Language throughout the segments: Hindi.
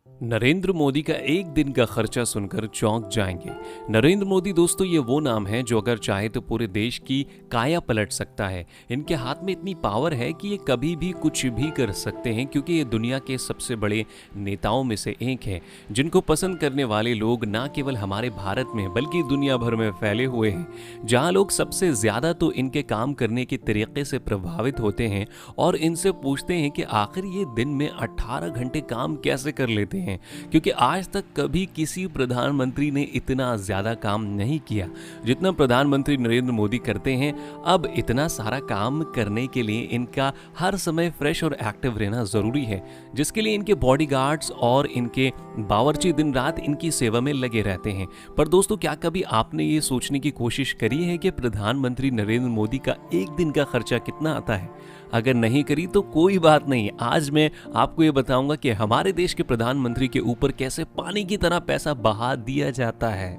नरेंद्र मोदी का एक दिन का खर्चा सुनकर चौंक जाएंगे। नरेंद्र मोदी दोस्तों ये वो नाम है जो अगर चाहे तो पूरे देश की काया पलट सकता है। इनके हाथ में इतनी पावर है कि ये कभी भी कुछ भी कर सकते हैं, क्योंकि ये दुनिया के सबसे बड़े नेताओं में से एक है जिनको पसंद करने वाले लोग ना केवल हमारे भारत में बल्कि दुनिया भर में फैले हुए हैं, जहाँ लोग सबसे ज्यादा तो इनके काम करने के तरीके से प्रभावित होते हैं और इनसे पूछते हैं कि आखिर ये दिन में 18 घंटे काम कैसे कर लेते हैं, क्योंकि आज तक कभी किसी प्रधानमंत्री ने इतना ज्यादा काम नहीं किया जितना प्रधानमंत्री नरेंद्र मोदी करते हैं। अब इतना सारा काम करने के लिए इनका हर समय फ्रेश और एक्टिव रहना जरूरी है, जिसके लिए इनके बॉडीगार्ड्स और इनके बावर्ची दिन रात इनकी सेवा में लगे रहते हैं। पर दोस्तों, क्या कभी आपने ये सोचने की कोशिश करी है कि प्रधानमंत्री नरेंद्र मोदी का एक दिन का खर्चा कितना आता है? अगर नहीं करी तो कोई बात नहीं, आज मैं आपको ये बताऊंगा कि हमारे देश के प्रधानमंत्री के ऊपर कैसे पानी की तरह पैसा बहा दिया जाता है।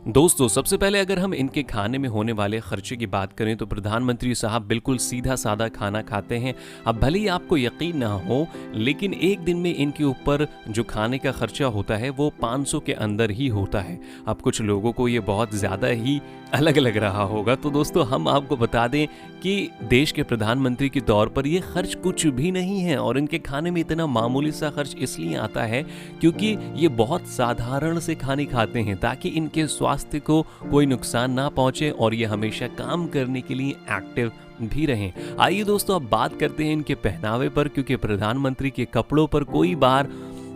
दोस्तों, सबसे पहले अगर हम इनके खाने में होने वाले खर्चे की बात करें तो प्रधानमंत्री साहब बिल्कुल सीधा साधा खाना खाते हैं। अब भले ही आपको यकीन ना हो, लेकिन एक दिन में इनके ऊपर जो खाने का खर्चा होता है वो 500 के अंदर ही होता है। अब कुछ लोगों को ये बहुत ज़्यादा ही अलग लग रहा होगा, तो दोस्तों हम आपको बता दें कि देश के प्रधानमंत्री के तौर पर ये खर्च कुछ भी नहीं है और इनके खाने में इतना मामूली सा खर्च इसलिए आता है क्योंकि ये बहुत साधारण से खाने खाते हैं ताकि इनके स्वास्थ्य को कोई नुकसान ना पहुंचे और ये हमेशा काम करने के लिए एक्टिव भी रहें। आइए दोस्तों, अब बात करते हैं इनके पहनावे पर, क्योंकि प्रधानमंत्री के कपड़ों पर कोई बार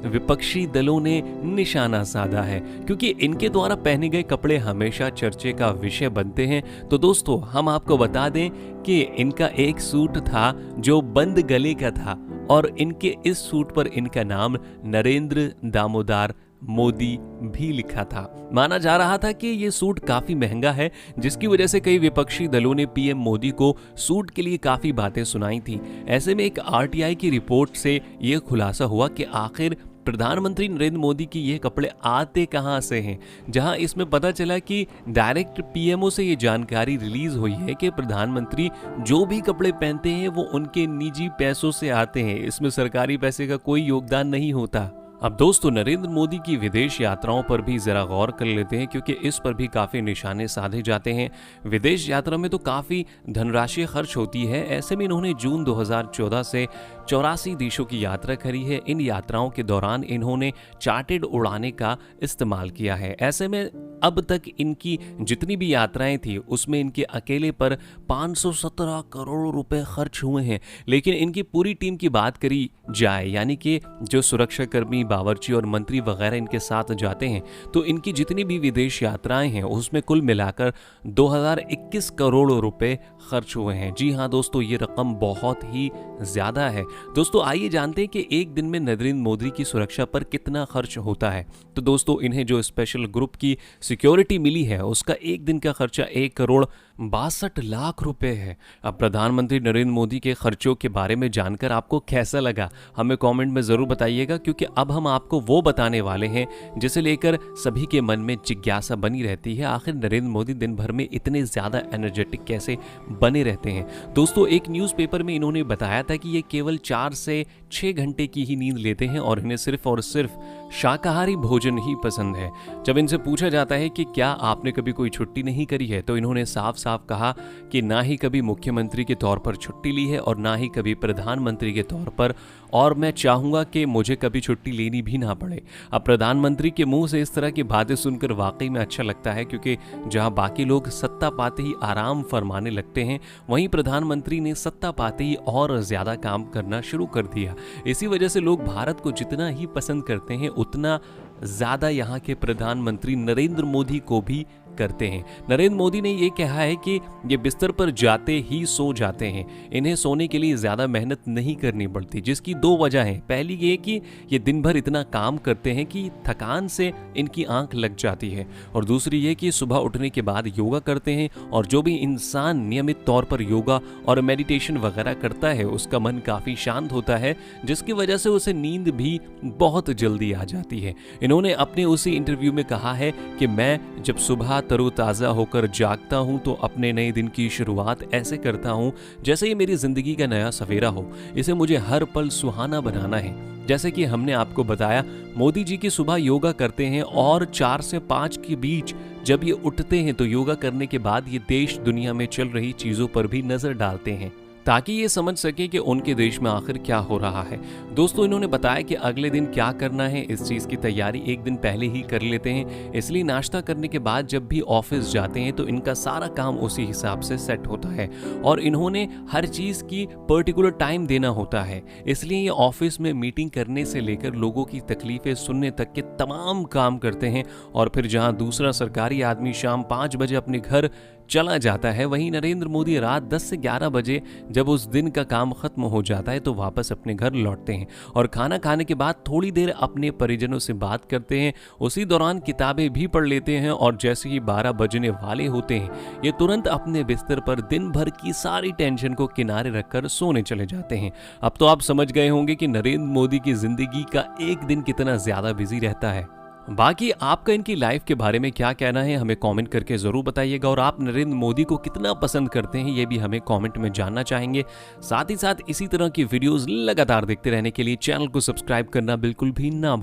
विपक्षी दलों ने निशाना साधा है, क्योंकि इनके द्वारा पहने गए कपड़े हमेशा चर्चे का विषय बनते हैं। तो दोस्तों, हम आपको बता दें कि इनका एक सूट था जो बंद गले का था और इनके इस सूट पर इनका नाम नरेंद्र दामोदर मोदी भी लिखा था। माना जा रहा था कि ये सूट काफी महंगा है, जिसकी वजह से कई विपक्षी दलों ने पीएम मोदी को सूट के लिए काफी बातें सुनाई थी। ऐसे में एक आरटीआई की रिपोर्ट से यह खुलासा हुआ कि आखिर प्रधानमंत्री नरेंद्र मोदी की ये कपड़े आते कहां से हैं, जहां इसमें पता चला कि डायरेक्ट पीएमओ से ये जानकारी रिलीज हुई है कि प्रधानमंत्री जो भी कपड़े पहनते हैं वो उनके निजी पैसों से आते हैं, इसमें सरकारी पैसे का कोई योगदान नहीं होता। अब दोस्तों, नरेंद्र मोदी की विदेश यात्राओं पर भी जरा गौर कर लेते हैं, क्योंकि इस पर भी काफी निशाने साधे जाते हैं। विदेश यात्रा में तो काफी धनराशि खर्च होती है। ऐसे में इन्होंने जून 2014 से 84 देशों की यात्रा करी है। इन यात्राओं के दौरान इन्होंने चार्टर्ड उड़ाने का इस्तेमाल किया है। ऐसे में अब तक इनकी जितनी भी यात्राएं थी उसमें इनके अकेले पर 517 करोड़ रुपए खर्च हुए हैं। लेकिन इनकी पूरी टीम की बात करी जाए, यानी कि जो सुरक्षा कर्मी, बावर्ची और मंत्री वगैरह इनके साथ जाते हैं, तो इनकी जितनी भी विदेश यात्राएं हैं उसमें कुल मिलाकर 2021 करोड़ रुपए खर्च हुए हैं। जी हाँ दोस्तों, ये रकम बहुत ही ज्यादा है। दोस्तों, आइए जानते हैं कि एक दिन में नरेंद्र मोदी की सुरक्षा पर कितना खर्च होता है। तो दोस्तों, इन्हें जो स्पेशल ग्रुप की सिक्योरिटी मिली है उसका एक दिन का खर्चा 1,62,00,000 रुपए है। अब प्रधानमंत्री नरेंद्र मोदी के खर्चों के बारे में जानकर आपको कैसा लगा, हमें कमेंट में जरूर बताइएगा, क्योंकि अब हम आपको वो बताने वाले हैं जिसे लेकर सभी के मन में जिज्ञासा बनी रहती है। आखिर नरेंद्र मोदी दिन भर में इतने ज्यादा एनर्जेटिक कैसे बने रहते हैं। दोस्तों, एक न्यूज़पेपर में इन्होंने बताया था कि ये केवल 4 से 6 घंटे की ही नींद लेते हैं और इन्हें सिर्फ और सिर्फ शाकाहारी भोजन ही पसंद है। जब इनसे पूछा जाता है कि क्या आपने कभी कोई छुट्टी नहीं करी है, तो इन्होंने साफ साफ कहा कि ना ही कभी मुख्यमंत्री के तौर पर छुट्टी ली है और ना ही कभी प्रधानमंत्री के तौर पर, और मैं चाहूंगा कि मुझे कभी छुट्टी लेनी भी ना पड़े। अब प्रधानमंत्री के मुंह से इस तरह की बातें सुनकर वाकई में अच्छा लगता है, क्योंकि जहां बाकी लोग सत्ता पाते ही आराम फरमाने लगते हैं, वहीं प्रधानमंत्री ने सत्ता पाते ही और ज्यादा काम करना शुरू कर दिया। इसी वजह से लोग भारत को जितना ही पसंद करते हैं उतना ज्यादा यहाँ के प्रधानमंत्री नरेंद्र मोदी को भी करते हैं। नरेंद्र मोदी ने यह कहा है कि ये बिस्तर पर जाते ही सो जाते हैं, इन्हें सोने के लिए ज्यादा मेहनत नहीं करनी पड़ती, जिसकी 2 वजह हैं। पहली ये कि ये दिन भर इतना काम करते हैं कि थकान से इनकी आंख लग जाती है, और दूसरी ये कि सुबह उठने के बाद योगा करते हैं, और जो भी इंसान नियमित तौर पर योगा और मेडिटेशन वगैरह करता है उसका मन काफी शांत होता है, जिसकी वजह से उसे नींद भी बहुत जल्दी आ जाती है। इन्होंने अपने उसी इंटरव्यू में कहा है कि मैं जब सुबह तरोताज़ा होकर जागता हूं तो अपने नए दिन की शुरुआत ऐसे करता हूं जैसे ये मेरी जिंदगी का नया सवेरा हो। इसे मुझे हर पल सुहाना बनाना है। जैसे कि हमने आपको बताया, मोदी जी की सुबह योगा करते हैं और 4 से 5 के बीच जब ये उठते हैं तो योगा करने के बाद ये देश दुनिया में चल रही चीजों पर भी नजर डालते हैं ताकि ये समझ सके कि उनके देश में आखिर क्या हो रहा है। दोस्तों, इन्होंने बताया कि अगले दिन क्या करना है, इस चीज़ की तैयारी एक दिन पहले ही कर लेते हैं। इसलिए नाश्ता करने के बाद जब भी ऑफिस जाते हैं तो इनका सारा काम उसी हिसाब से सेट होता है और इन्होंने हर चीज़ की पर्टिकुलर टाइम देना होता है। इसलिए ये ऑफिस में मीटिंग करने से लेकर लोगों की तकलीफें सुनने तक के तमाम काम करते हैं और फिर जहां दूसरा सरकारी आदमी शाम 5 बजे अपने घर चला जाता है, वहीं नरेंद्र मोदी रात 10 से 11 बजे जब उस दिन का काम खत्म हो जाता है तो वापस अपने घर लौटते हैं और खाना खाने के बाद थोड़ी देर अपने परिजनों से बात करते हैं। उसी दौरान किताबें भी पढ़ लेते हैं और जैसे ही 12 बजने वाले होते हैं ये तुरंत अपने बिस्तर पर दिन भर की सारी टेंशन को किनारे रखकर सोने चले जाते हैं। अब तो आप समझ गए होंगे कि नरेंद्र मोदी की जिंदगी का एक दिन कितना ज्यादा बिजी रहता है। बाकी आपका इनकी लाइफ के बारे में क्या कहना है हमें कमेंट करके जरूर बताइएगा और आप नरेंद्र मोदी को कितना पसंद करते हैं ये भी हमें कमेंट में जानना चाहेंगे। साथ ही साथ इसी तरह की वीडियोस लगातार देखते रहने के लिए चैनल को सब्सक्राइब करना बिल्कुल भी ना